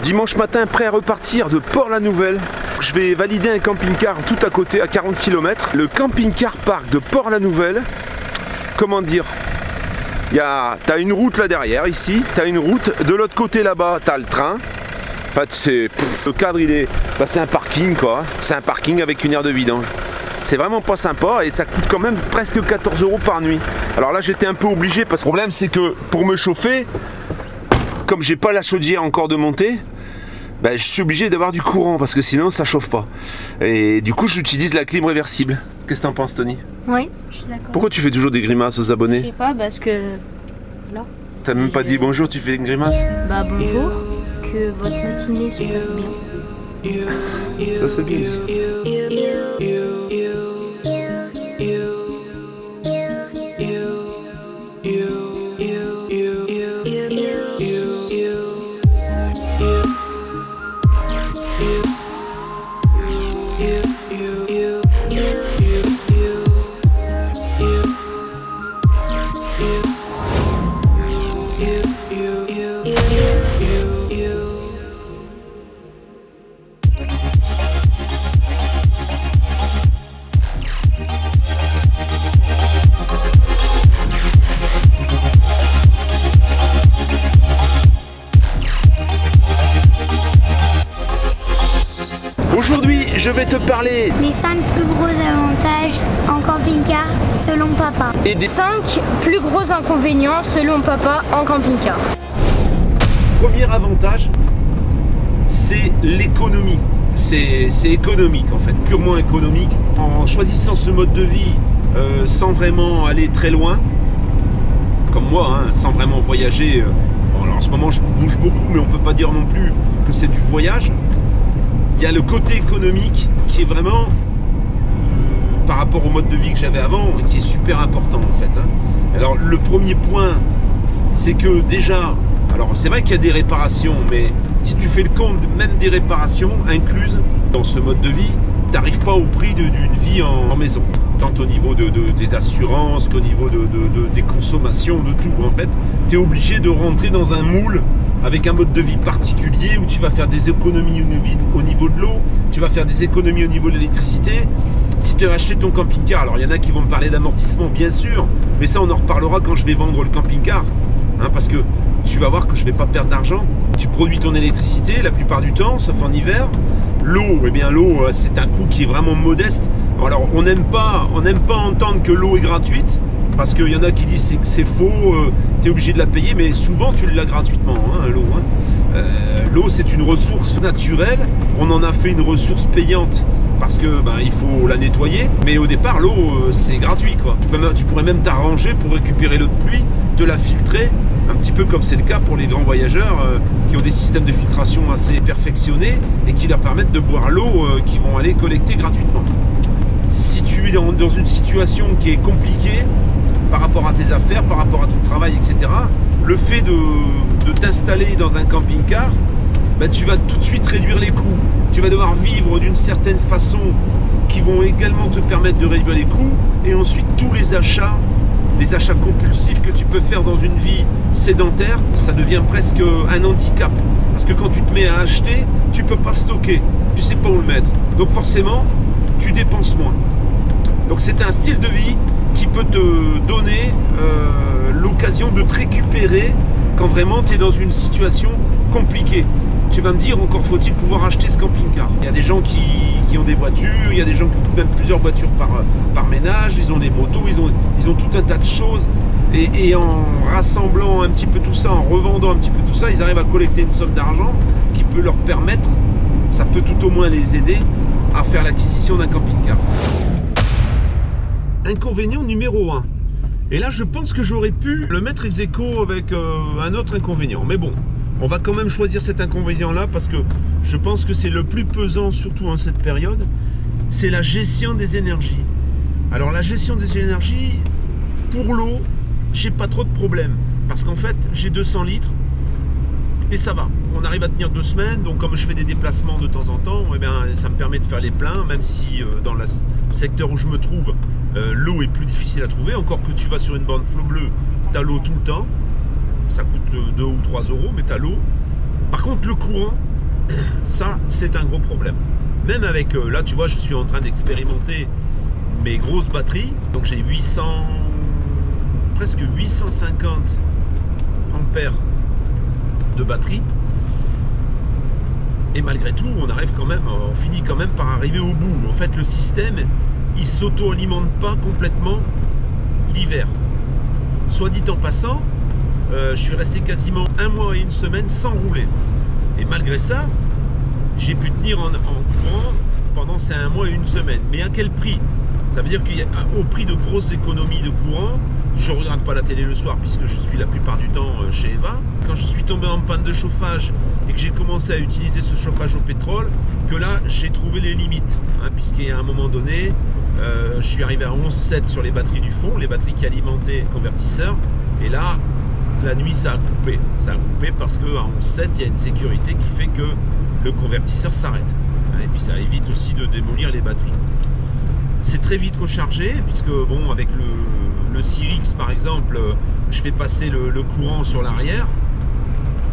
Dimanche matin, prêt à repartir de Port-la-Nouvelle. Je vais valider un camping-car tout à côté, à 40 km. Le camping-car park de Port-la-Nouvelle. Comment dire, t'as une route là derrière, ici. T'as une route. De l'autre côté là-bas, t'as le train. En fait, le cadre, c'est un parking, quoi. C'est un parking avec une aire de vidange. C'est vraiment pas sympa et ça coûte quand même presque 14 € par nuit. Alors là, j'étais un peu obligé parce que le problème, c'est que pour me chauffer, comme j'ai pas la chaudière encore de monter, je suis obligé d'avoir du courant parce que sinon ça chauffe pas. Et du coup j'utilise la clim réversible. Qu'est-ce que t'en penses, Tony? Oui, je suis d'accord. Pourquoi tu fais toujours des grimaces aux abonnés? Je sais pas, parce que... Là. T'as même pas dit bonjour, tu fais une grimace? Bah bonjour, que votre matinée se passe bien. Ça c'est bien dit. Aujourd'hui, je vais te parler les 5 plus gros avantages en camping-car selon papa. et des 5 plus gros inconvénients selon papa en camping-car. premiers avantages, c'est l'économie. C'est économique en fait, purement économique. En choisissant ce mode de vie sans vraiment aller très loin, comme moi, sans vraiment voyager. Bon, alors en ce moment, je bouge beaucoup, mais on peut pas dire non plus que c'est du voyage. Il y a le côté économique qui est vraiment, par rapport au mode de vie que j'avais avant, qui est super important en fait. Alors le premier point, c'est que déjà, alors c'est vrai qu'il y a des réparations, mais si tu fais le compte même des réparations incluses dans ce mode de vie, tu n'arrives pas au prix d'une vie en maison. Tant au niveau des assurances qu'au niveau des consommations, de tout. En fait, tu es obligé de rentrer dans un moule avec un mode de vie particulier où tu vas faire des économies au niveau de l'eau, tu vas faire des économies au niveau de l'électricité. Si tu as acheté ton camping-car, alors il y en a qui vont me parler d'amortissement, bien sûr, mais ça on en reparlera quand je vais vendre le camping-car, parce que tu vas voir que je ne vais pas perdre d'argent. Tu produis ton électricité la plupart du temps, sauf en hiver. L'eau, l'eau, c'est un coût qui est vraiment modeste. Alors on n'aime pas entendre que l'eau est gratuite, parce qu'il y en a qui disent que c'est faux, tu es obligé de la payer, mais souvent tu l'as gratuitement, l'eau. L'eau, c'est une ressource naturelle, on en a fait une ressource payante parce que il faut la nettoyer, mais au départ l'eau c'est gratuit quoi. Tu pourrais même t'arranger pour récupérer l'eau de pluie, te la filtrer, un petit peu comme c'est le cas pour les grands voyageurs qui ont des systèmes de filtration assez perfectionnés et qui leur permettent de boire l'eau qu'ils vont aller collecter gratuitement. Si tu es dans une situation qui est compliquée par rapport à tes affaires, par rapport à ton travail, etc., le fait de t'installer dans un camping-car, tu vas tout de suite réduire les coûts. Tu vas devoir vivre d'une certaine façon qui vont également te permettre de réduire les coûts. Et ensuite, tous les achats compulsifs que tu peux faire dans une vie sédentaire, ça devient presque un handicap. Parce que quand tu te mets à acheter, tu ne peux pas stocker. Tu ne sais pas où le mettre. Donc forcément, tu dépenses moins. Donc c'est un style de vie qui peut te donner l'occasion de te récupérer quand vraiment tu es dans une situation compliquée. Tu vas me dire, encore faut-il pouvoir acheter ce camping-car. Il y a des gens qui ont des voitures, il y a des gens qui ont même plusieurs voitures par ménage, ils ont des motos, ils ont tout un tas de choses. Et en rassemblant un petit peu tout ça, en revendant un petit peu tout ça, ils arrivent à collecter une somme d'argent qui peut leur permettre, ça peut tout au moins les aider à faire l'acquisition d'un camping-car. Inconvénient numéro 1. Et là, je pense que j'aurais pu le mettre ex aequo avec un autre inconvénient. Mais bon, on va quand même choisir cet inconvénient-là parce que je pense que c'est le plus pesant, surtout en cette période. C'est la gestion des énergies. Alors, la gestion des énergies, pour l'eau, j'ai pas trop de problèmes. Parce qu'en fait, j'ai 200 litres et ça va. On arrive à tenir 2 semaines. Donc, comme je fais des déplacements de temps en temps, ça me permet de faire les pleins, même si dans le secteur où je me trouve, l'eau est plus difficile à trouver. Encore que tu vas sur une borne flot bleu, tu as l'eau tout le temps. Ça coûte 2 ou 3 euros, mais tu as l'eau. Par contre, le courant, Ça, c'est un gros problème. Même avec, là tu vois, je suis en train d'expérimenter mes grosses batteries. Donc j'ai 800, presque 850 ampères de batterie. Et malgré tout, on arrive quand même, on finit quand même par arriver au bout. En fait, le système, il s'auto-alimente pas complètement l'hiver. Soit dit en passant, je suis resté quasiment 1 mois et 1 semaine sans rouler. Et malgré ça, j'ai pu tenir en courant pendant ces 1 mois et 1 semaine. Mais à quel prix? Ça veut dire qu'au prix de grosses économies de courant, je ne regarde pas la télé le soir puisque je suis la plupart du temps chez Eva. Quand je suis tombé en panne de chauffage et que j'ai commencé à utiliser ce chauffage au pétrole, que là j'ai trouvé les limites. Puisqu'à un moment donné, je suis arrivé à 11,7 sur les batteries du fond, les batteries qui alimentaient le convertisseur. Et là, la nuit ça a coupé. Ça a coupé parce qu'à 11,7, il y a une sécurité qui fait que le convertisseur s'arrête. Et puis ça évite aussi de démolir les batteries. C'est très vite rechargé, puisque bon, avec le Cyrix par exemple, je fais passer le courant sur l'arrière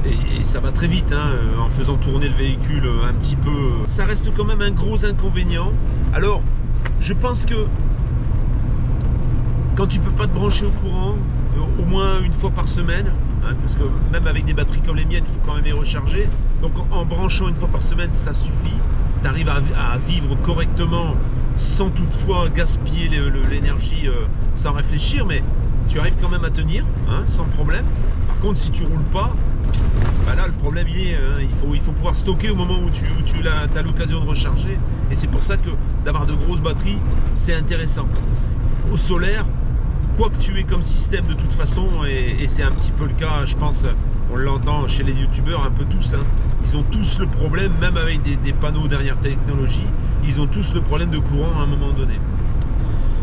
et ça va très vite en faisant tourner le véhicule un petit peu. Ça reste quand même un gros inconvénient. Alors, je pense que quand tu peux pas te brancher au courant, au moins 1 fois par semaine, parce que même avec des batteries comme les miennes, il faut quand même les recharger. Donc en branchant 1 fois par semaine, ça suffit. Tu arrives à vivre correctement sans toutefois gaspiller l'énergie sans réfléchir, mais tu arrives quand même à tenir sans problème. Par contre, si tu roules pas, bah là le problème il faut pouvoir stocker au moment où tu as l'occasion de recharger. Et c'est pour ça que d'avoir de grosses batteries, c'est intéressant. Au solaire, quoi que tu aies comme système de toute façon, et c'est un petit peu le cas, je pense, on l'entend chez les youtubeurs un peu tous, ils ont tous le problème, même avec des panneaux dernière technologie, ils ont tous le problème de courant à un moment donné.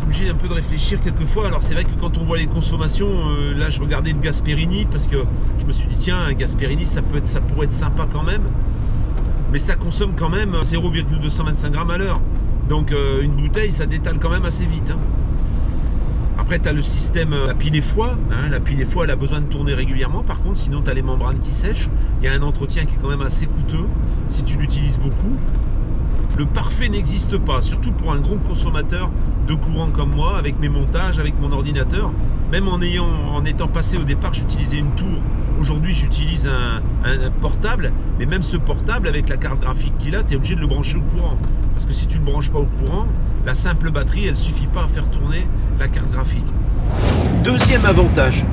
Obligé un peu de réfléchir quelquefois. Alors c'est vrai que quand on voit les consommations, là je regardais le Gasperini parce que je me suis dit tiens, un Gasperini ça pourrait être sympa quand même, mais ça consomme quand même 0,225 grammes à l'heure, donc une bouteille ça détale quand même assez vite. Après tu as le système la pile et foie, la pile et foie elle a besoin de tourner régulièrement, par contre sinon tu as les membranes qui sèchent, il y a un entretien qui est quand même assez coûteux si tu l'utilises beaucoup. Le parfait n'existe pas, surtout pour un gros consommateur de courant comme moi, avec mes montages, avec mon ordinateur. Même en étant passé au départ, j'utilisais une tour. Aujourd'hui, j'utilise un portable. Mais même ce portable, avec la carte graphique qu'il a, tu es obligé de le brancher au courant. Parce que si tu ne le branches pas au courant, la simple batterie, elle ne suffit pas à faire tourner la carte graphique. Deuxième avantage,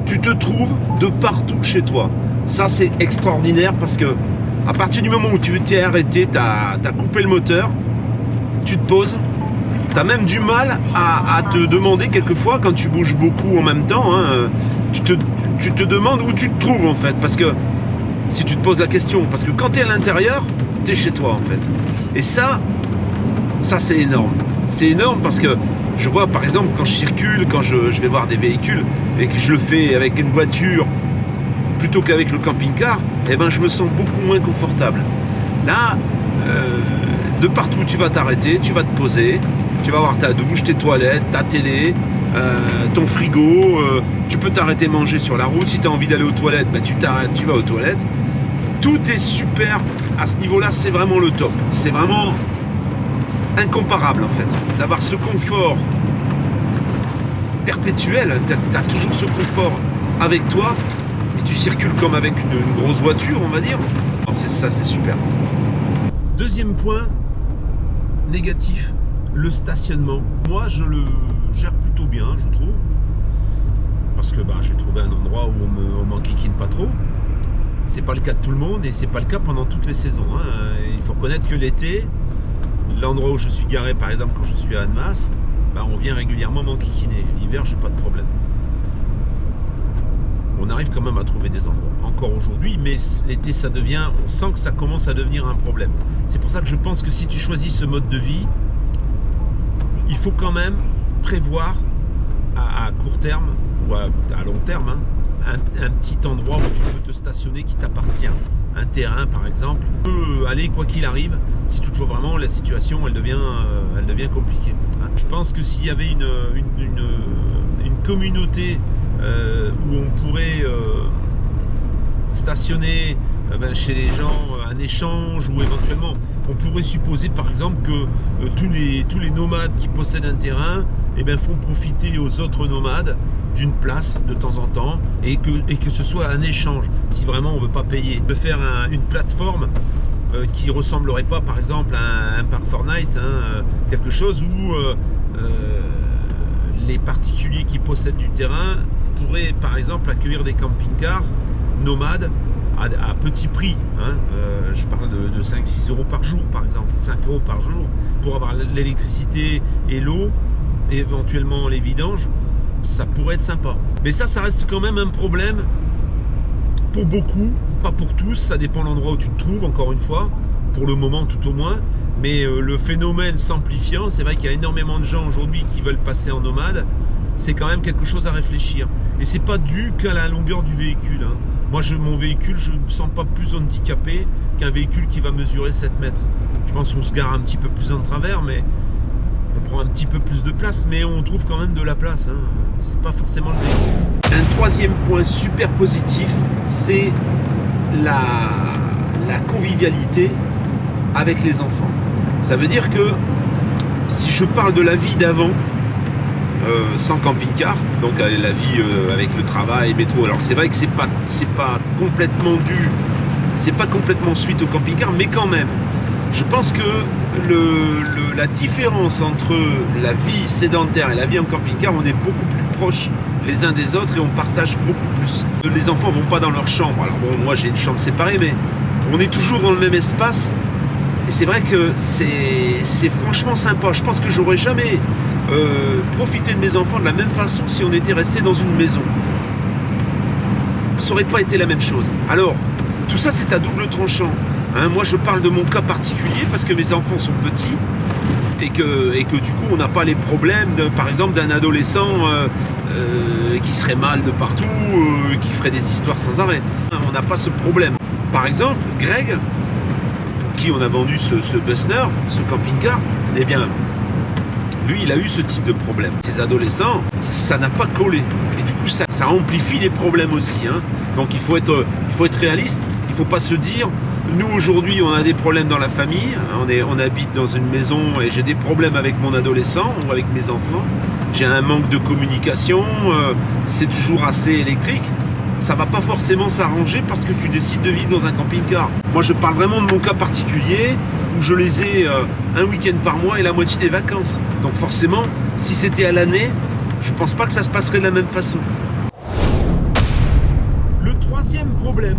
tu te trouves de partout chez toi. Ça, c'est extraordinaire parce que à partir du moment où tu t'es arrêté, tu as coupé le moteur, tu te poses, tu as même du mal à te demander quelquefois, quand tu bouges beaucoup en même temps, tu te demandes où tu te trouves en fait, parce que si tu te poses la question, parce que quand tu es à l'intérieur, tu es chez toi en fait. Et ça c'est énorme. C'est énorme parce que je vois par exemple quand je circule, quand je vais voir des véhicules et que je le fais avec une voiture plutôt qu'avec le camping-car, eh ben, je me sens beaucoup moins confortable. Là, de partout tu vas t'arrêter, tu vas te poser, tu vas avoir ta douche, tes toilettes, ta télé, ton frigo, tu peux t'arrêter manger sur la route. Si tu as envie d'aller aux toilettes, ben, tu t'arrêtes, tu vas aux toilettes. Tout est super à ce niveau-là, c'est vraiment le top. C'est vraiment incomparable en fait, d'avoir ce confort perpétuel. Tu as toujours ce confort avec toi. Et tu circules comme avec une grosse voiture, on va dire. Ça, c'est super. Deuxième point négatif, le stationnement. Moi, je le gère plutôt bien, je trouve. Parce que j'ai trouvé un endroit où on m'enquiquine pas trop. C'est pas le cas de tout le monde et c'est pas le cas pendant toutes les saisons. Il faut reconnaître que l'été, l'endroit où je suis garé, par exemple, quand je suis à Annemasse, on vient régulièrement m'enquiquiner. L'hiver, j'ai pas de problème. On arrive quand même à trouver des endroits, encore aujourd'hui, mais l'été ça devient, on sent que ça commence à devenir un problème. C'est pour ça que je pense que si tu choisis ce mode de vie, il faut quand même prévoir à court terme ou à long terme un petit endroit où tu peux te stationner qui t'appartient. Un terrain par exemple, tu peux aller quoi qu'il arrive, si toutefois vraiment la situation elle devient compliquée. Je pense que s'il y avait une communauté où on pourrait stationner chez les gens un échange, ou éventuellement on pourrait supposer par exemple que tous les nomades qui possèdent un terrain font profiter aux autres nomades d'une place de temps en temps, et que ce soit un échange si vraiment on ne veut pas payer. De faire une plateforme qui ressemblerait pas par exemple à un parc Fortnite, quelque chose où les particuliers qui possèdent du terrain pourraient par exemple accueillir des camping-cars nomades à petit prix, je parle de 5-6 euros par jour par exemple, 5 euros par jour pour avoir l'électricité et l'eau, et éventuellement les vidanges. Ça pourrait être sympa, mais ça reste quand même un problème pour beaucoup, pas pour tous, ça dépend de l'endroit où tu te trouves, encore une fois, pour le moment tout au moins. Mais le phénomène s'amplifiant, c'est vrai qu'il y a énormément de gens aujourd'hui qui veulent passer en nomade. C'est quand même quelque chose à réfléchir, et c'est pas dû qu'à la longueur du véhicule. Moi, mon véhicule, je ne me sens pas plus handicapé qu'un véhicule qui va mesurer 7 mètres. Je pense qu'on se gare un petit peu plus en travers, mais on prend un petit peu plus de place, mais on trouve quand même de la place. C'est pas forcément le véhicule. Un troisième point super positif, c'est la convivialité avec les enfants. Ça veut dire que si je parle de la vie d'avant, sans camping-car, donc la vie avec le travail, métro, alors c'est vrai que c'est pas complètement dû, c'est pas complètement suite au camping-car, mais quand même, je pense que la différence entre la vie sédentaire et la vie en camping-car, on est beaucoup plus proches les uns des autres et on partage beaucoup plus. Les enfants vont pas dans leur chambre. Alors bon, moi j'ai une chambre séparée, mais on est toujours dans le même espace. Et c'est vrai que c'est franchement sympa. Je pense que j'aurais jamais profité de mes enfants de la même façon si on était resté dans une maison. Ça aurait pas été la même chose. Alors, tout ça c'est à double tranchant. Moi je parle de mon cas particulier parce que mes enfants sont petits et que du coup on n'a pas les problèmes par exemple d'un adolescent qui serait mal de partout, qui ferait des histoires sans arrêt. On n'a pas ce problème. Par exemple, Greg, pour qui on a vendu ce Bussner, ce camping-car, eh bien lui il a eu ce type de problème. Ces adolescents, ça n'a pas collé. Et du coup ça amplifie les problèmes aussi. Donc il faut être réaliste, il ne faut pas se dire nous aujourd'hui on a des problèmes dans la famille, on habite dans une maison et j'ai des problèmes avec mon adolescent ou avec mes enfants, j'ai un manque de communication, c'est toujours assez électrique. Ça va pas forcément s'arranger parce que tu décides de vivre dans un camping-car. Moi je parle vraiment de mon cas particulier où je les ai un week-end par mois et la moitié des vacances. Donc forcément, si c'était à l'année, je pense pas que ça se passerait de la même façon. Le troisième problème,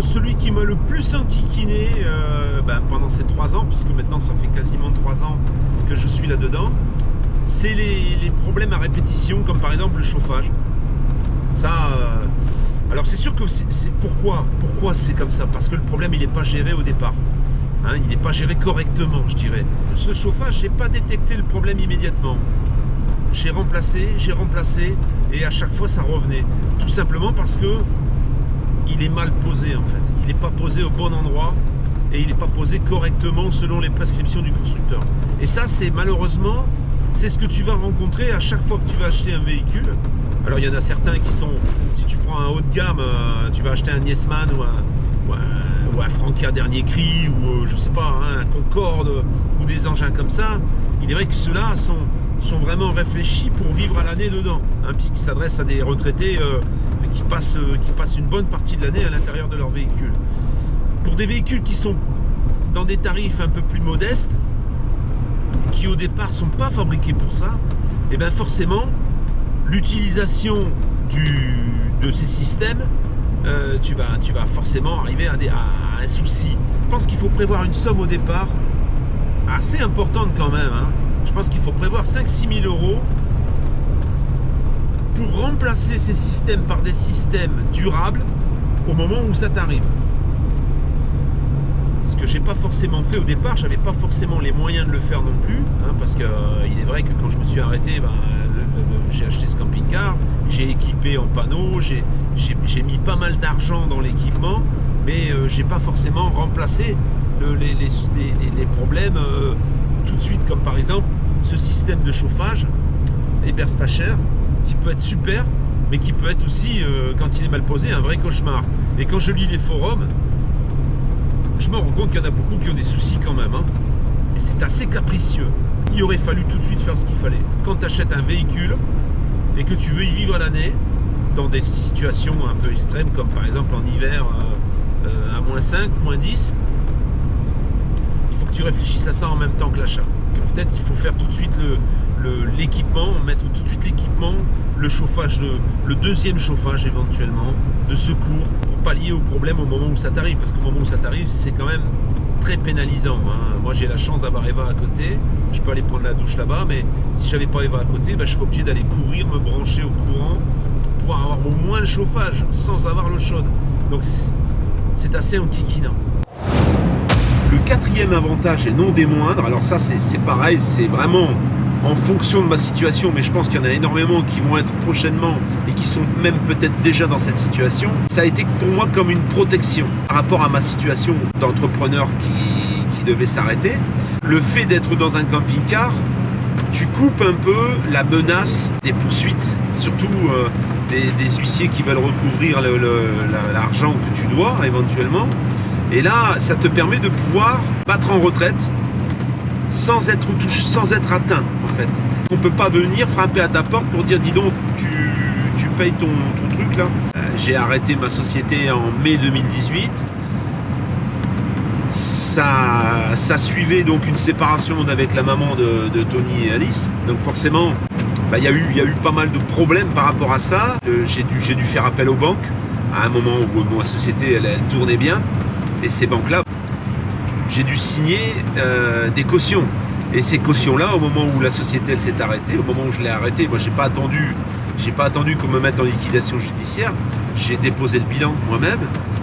celui qui m'a le plus enquiquiné pendant ces 3 ans, puisque maintenant ça fait quasiment 3 ans que je suis là-dedans, c'est les problèmes à répétition, comme par exemple le chauffage. Ça, alors c'est sûr que c'est pourquoi c'est comme ça, parce que le problème il n'est pas géré au départ, il n'est pas géré correctement, je dirais. Ce chauffage, j'ai pas détecté le problème immédiatement. J'ai remplacé, et à chaque fois ça revenait, tout simplement parce que il est mal posé en fait. Il n'est pas posé au bon endroit et il n'est pas posé correctement selon les prescriptions du constructeur. Et ça, c'est malheureusement, c'est ce que tu vas rencontrer à chaque fois que tu vas acheter un véhicule. Alors il y en a certains qui sont, si tu prends un haut de gamme, tu vas acheter un Niesman ou un Frankia dernier cri, ou je sais pas, un Concorde ou des engins comme ça. Il est vrai que ceux-là sont vraiment réfléchis pour vivre à l'année dedans, puisqu'ils s'adressent à des retraités qui passent une bonne partie de l'année à l'intérieur de leur véhicule. Pour des véhicules qui sont dans des tarifs un peu plus modestes, qui au départ sont pas fabriqués pour ça, et bien forcément l'utilisation de ces systèmes, tu vas forcément arriver à un souci. Je pense qu'il faut prévoir une somme au départ assez importante quand même. Je pense qu'il faut prévoir 5-6 000 euros pour remplacer ces systèmes par des systèmes durables au moment où ça t'arrive. Ce que j'ai pas forcément fait au départ, j'avais pas forcément les moyens de le faire non plus, parce que il est vrai que quand je me suis arrêté, j'ai acheté ce camping-car, j'ai équipé en panneaux, j'ai mis pas mal d'argent dans l'équipement, mais j'ai pas forcément remplacé les problèmes tout de suite, comme par exemple ce système de chauffage Ebers pas cher, qui peut être super, mais qui peut être aussi, quand il est mal posé, un vrai cauchemar. Et quand je lis les forums, je me rends compte qu'il y en a beaucoup qui ont des soucis quand même. Hein. Et c'est assez capricieux. Il aurait fallu tout de suite faire ce qu'il fallait. Quand tu achètes un véhicule et que tu veux y vivre l'année, dans des situations un peu extrêmes, comme par exemple en hiver à -5 ou -10, il faut que tu réfléchisses à ça en même temps que l'achat. Peut-être qu'il faut faire tout de suite l'équipement, mettre tout de suite l'équipement, le chauffage, le deuxième chauffage éventuellement, de secours, pour pallier au problème au moment où ça t'arrive. Parce qu'au moment où ça t'arrive, c'est quand même très pénalisant. Hein. Moi j'ai la chance d'avoir Eva à côté, je peux aller prendre la douche là-bas, mais si j'avais pas Eva à côté, je serais obligé d'aller courir, me brancher au courant, pour pouvoir avoir au moins le chauffage, sans avoir l'eau chaude. Donc c'est assez enquiquinant. Le quatrième avantage, et non des moindres, alors ça c'est pareil, c'est vraiment en fonction de ma situation, mais je pense qu'il y en a énormément qui vont être prochainement et qui sont même peut-être déjà dans cette situation. Ça a été pour moi comme une protection par rapport à ma situation d'entrepreneur qui devait s'arrêter. Le fait d'être dans un camping-car, tu coupes un peu la menace des poursuites, surtout des huissiers qui veulent recouvrir l'argent que tu dois éventuellement. Et là, ça te permet de pouvoir battre en retraite sans être atteint, en fait. On ne peut pas venir frapper à ta porte pour dire, dis donc, tu payes ton truc là. J'ai arrêté ma société en mai 2018. Ça suivait donc une séparation avec la maman de Tony et Alice. Donc forcément, il y a eu pas mal de problèmes par rapport à ça. J'ai dû faire appel aux banques à un moment où ma société elle tournait bien. Et ces banques-là, j'ai dû signer des cautions. Et ces cautions-là, au moment où la société elle s'est arrêtée, au moment où je l'ai arrêtée, moi j'ai pas attendu qu'on me mette en liquidation judiciaire. J'ai déposé le bilan moi-même.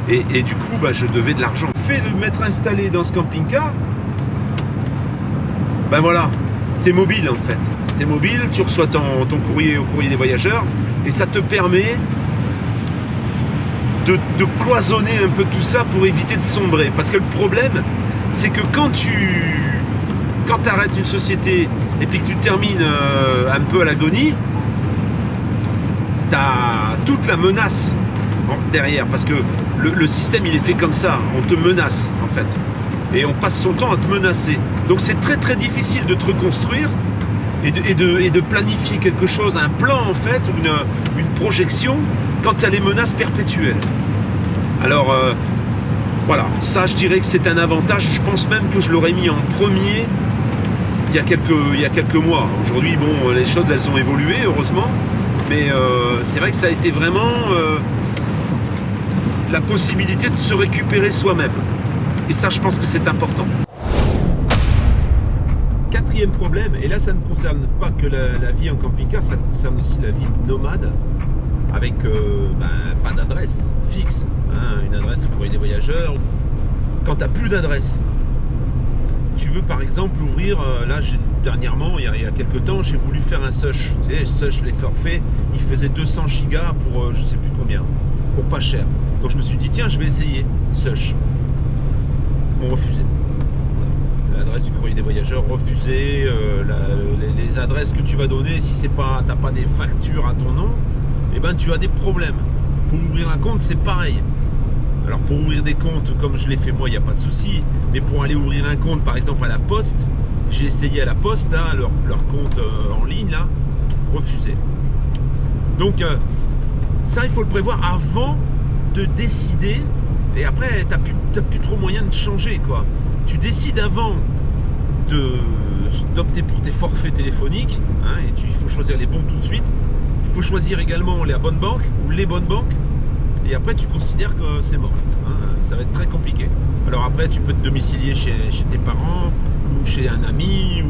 Et du coup, je devais de l'argent. Le fait de m'être installé dans ce camping-car, voilà, t'es mobile en fait. T'es mobile, tu reçois ton courrier au courrier des voyageurs, et ça te permet de cloisonner un peu tout ça pour éviter de sombrer. Parce que le problème, c'est que quand tu arrêtes une société et puis que tu termines un peu à l'agonie, tu as toute la menace derrière. Parce que le système, il est fait comme ça. On te menace, en fait. Et on passe son temps à te menacer. Donc c'est très très difficile de te reconstruire et de planifier quelque chose, un plan en fait, une projection, quand tu as les menaces perpétuelles. Alors voilà, ça je dirais que c'est un avantage. Je pense même que je l'aurais mis en premier il y a quelques mois. Aujourd'hui, bon, les choses elles ont évolué heureusement, mais c'est vrai que ça a été vraiment la possibilité de se récupérer soi-même. Et ça, je pense que c'est important. Quatrième problème, et là ça ne concerne pas que la vie en camping-car, ça concerne aussi la vie nomade, avec pas d'adresse fixe, hein, une adresse au courrier des voyageurs. Quand tu n'as plus d'adresse, tu veux par exemple ouvrir, là dernièrement, il y a quelques temps, j'ai voulu faire un Sush. Tu sais, Sush, les forfaits, il faisait 200 gigas pour je sais plus combien, pour pas cher. Donc je me suis dit, tiens, je vais essayer Sush. On refusait. L'adresse du courrier des voyageurs refusée, les adresses que tu vas donner, si c'est pas, t'as pas des factures à ton nom, eh ben tu as des problèmes. Pour ouvrir un compte, c'est pareil. Alors pour ouvrir des comptes, comme je l'ai fait moi, il n'y a pas de souci. Mais pour aller ouvrir un compte, par exemple à la Poste, j'ai essayé à la Poste, là, leur compte en ligne, là, refusé. Donc ça, il faut le prévoir avant de décider. Et après, t'as plus trop moyen de changer, quoi. Tu décides avant d'opter pour tes forfaits téléphoniques, hein, et il faut choisir les bons tout de suite. Il faut choisir également la bonne banque ou les bonnes banques. Et après, tu considères que c'est mort. Hein, ça va être très compliqué. Alors après, tu peux te domicilier chez tes parents ou chez un ami.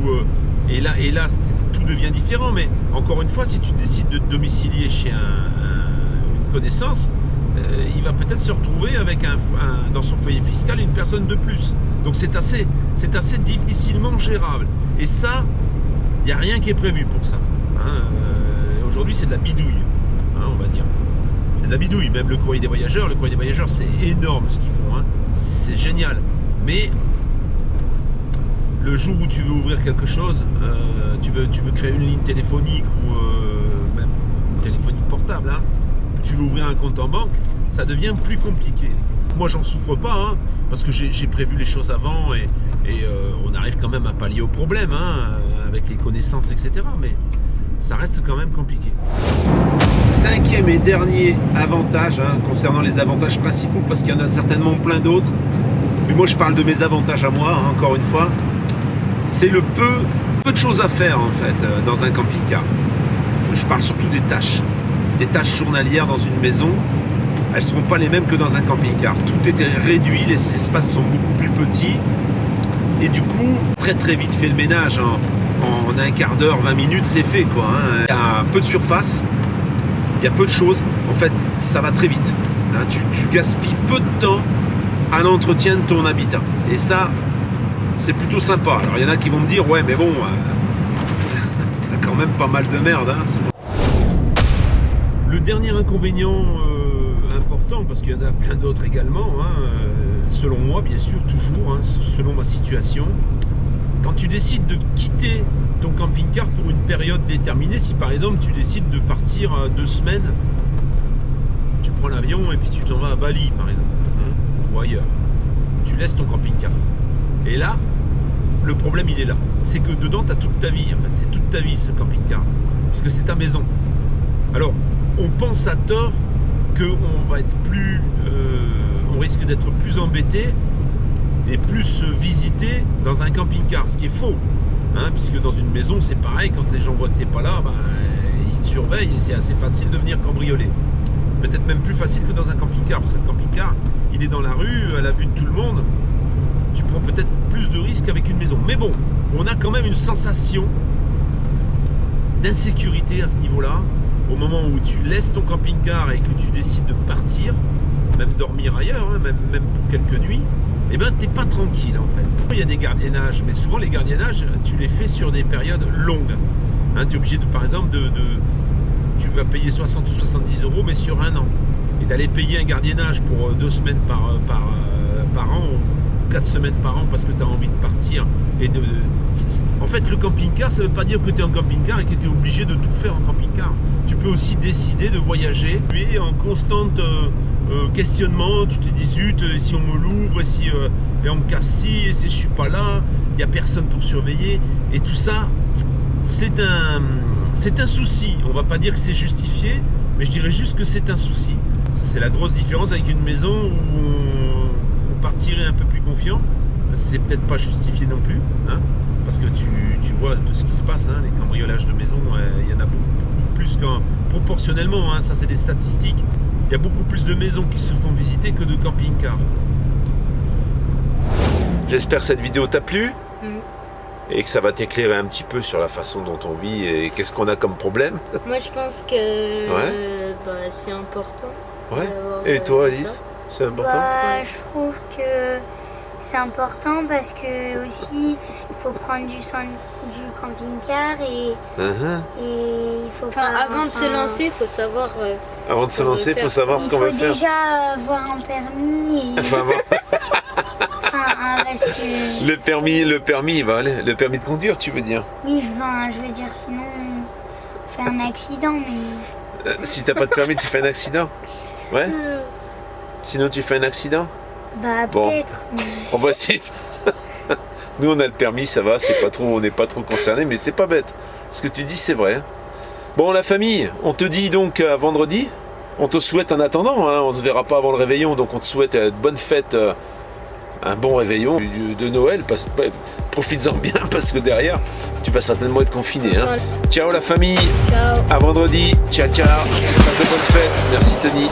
Et là, tout devient différent. Mais encore une fois, si tu décides de te domicilier chez une connaissance, il va peut-être se retrouver avec dans son foyer fiscal une personne de plus. Donc c'est assez difficilement gérable. Et ça, il n'y a rien qui est prévu pour ça. Hein. Aujourd'hui, c'est de la bidouille, hein, on va dire. C'est de la bidouille. Même le courrier des voyageurs, c'est énorme ce qu'ils font. Hein. C'est génial. Mais le jour où tu veux ouvrir quelque chose, tu veux créer une ligne téléphonique ou même une téléphonique portable, hein, que tu veux ouvrir un compte en banque, ça devient plus compliqué. Moi, j'en souffre pas, hein, parce que j'ai prévu les choses avant et on arrive quand même à pallier au problème, hein, avec les connaissances, etc. Mais ça reste quand même compliqué. Cinquième et dernier avantage, hein, concernant les avantages principaux, parce qu'il y en a certainement plein d'autres. Mais moi, je parle de mes avantages à moi, hein, encore une fois. C'est le peu de choses à faire, en fait, dans un camping-car. Je parle surtout des tâches. Des tâches journalières dans une maison, elles ne seront pas les mêmes que dans un camping-car. Tout est réduit, les espaces sont beaucoup plus petits. Et du coup, très très vite fait le ménage. Hein. En un quart d'heure, 20 minutes, c'est fait, quoi. Hein. Il y a peu de surface, il y a peu de choses. En fait, ça va très vite. Hein. Tu gaspilles peu de temps à l'entretien de ton habitat. Et ça, c'est plutôt sympa. Alors, il y en a qui vont me dire, ouais, mais bon, t'as quand même pas mal de merde. Hein. Le dernier inconvénient important, parce qu'il y en a plein d'autres également, hein, selon moi, bien sûr, toujours, hein, selon ma situation, quand tu décides de quitter ton camping-car pour une période déterminée, si par exemple tu décides de partir 2 semaines, tu prends l'avion et puis tu t'en vas à Bali, par exemple, hein, ou ailleurs, tu laisses ton camping-car. Et là, le problème il est là, c'est que dedans tu as toute ta vie, en fait, c'est toute ta vie ce camping-car, parce que c'est ta maison. Alors, on pense à tort qu'on va être plus, on risque d'être plus embêté et plus visité dans un camping-car, ce qui est faux, hein, puisque dans une maison c'est pareil, quand les gens voient que t'es pas là, bah, ils te surveillent et c'est assez facile de venir cambrioler. Peut-être même plus facile que dans un camping-car, parce que le camping-car, il est dans la rue, à la vue de tout le monde. Tu prends peut-être plus de risques avec une maison. Mais bon, on a quand même une sensation d'insécurité à ce niveau-là. Au moment où tu laisses ton camping-car et que tu décides de partir, même dormir ailleurs, hein, même pour quelques nuits, eh ben t'es pas tranquille en fait. Il y a des gardiennages, mais souvent les gardiennages, tu les fais sur des périodes longues. Hein, tu es obligé de, par exemple, tu vas payer 60 ou 70 euros, mais sur 1 an. Et d'aller payer un gardiennage pour 2 semaines par an, ou 4 semaines par an parce que tu as envie de partir. En fait, le camping-car, ça ne veut pas dire que tu es en camping-car et que tu es obligé de tout faire en camping-car. Tu peux aussi décider de voyager. Tu es en constante questionnement, tu te dis zut, si on me l'ouvre, et on me casse ci, et si je suis pas là, il n'y a personne pour surveiller. Et tout ça, c'est un souci. On va pas dire que c'est justifié, mais je dirais juste que c'est un souci. C'est la grosse différence avec une maison où on partirait un peu plus confiant. C'est peut-être pas justifié non plus, hein, parce que tu vois ce qui se passe, hein, les cambriolages de maison, il y en a beaucoup plus proportionnellement, hein, ça c'est des statistiques. Il y a beaucoup plus de maisons qui se font visiter que de camping-cars. J'espère que cette vidéo t'a plu et que ça va t'éclairer un petit peu sur la façon dont on vit et qu'est-ce qu'on a comme problème. Moi, je pense que c'est important. Ouais. Et toi, Alice, c'est important? Je trouve que c'est important parce que aussi il faut prendre du soin du camping-car et il faut Avant de se lancer, il faut savoir. Avant de se lancer, il faut savoir ce qu'on veut faire. Il faut déjà avoir un permis. Parce que... Le permis, il va aller. Le permis de conduire, tu veux dire? Oui, je veux dire, sinon on fait un accident, mais... Si t'as pas de permis, tu fais un accident? Ouais. Sinon, tu fais un accident? Bah, bon. peut-être. Mais... On va essayer. Nous, on a le permis, ça va, on n'est pas trop concernés, mais c'est pas bête. Ce que tu dis, c'est vrai. Bon, la famille, on te dit donc à vendredi. On te souhaite en attendant, hein, on se verra pas avant le réveillon, donc on te souhaite de bonnes fêtes, un bon réveillon de Noël. Profites-en bien parce que derrière, tu vas certainement être confiné. Hein. Ciao la famille. Ciao. À vendredi. Ciao, ciao. Passe de bonnes fêtes. Merci Tony.